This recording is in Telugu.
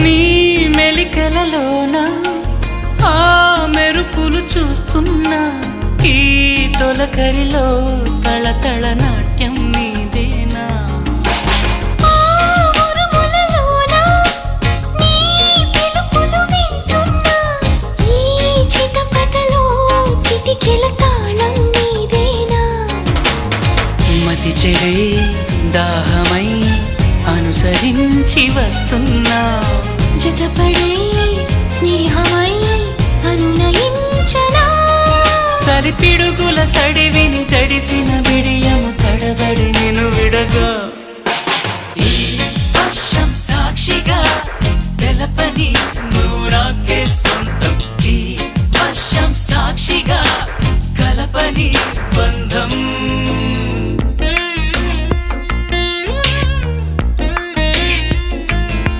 నీ మెలికలలోన ఆ మెరుపులు చూస్తున్నా ఈ తొలకరిలో తళతళ నాట్యం నీదేనా మతి చెడే దాహమై అనుసరించి వస్తున్నా జతపడే స్నేహమై అనునయించనా చలి పిడుగుల సడివిని జడిసిన బిడియము తడబడి నిన్ను విడగా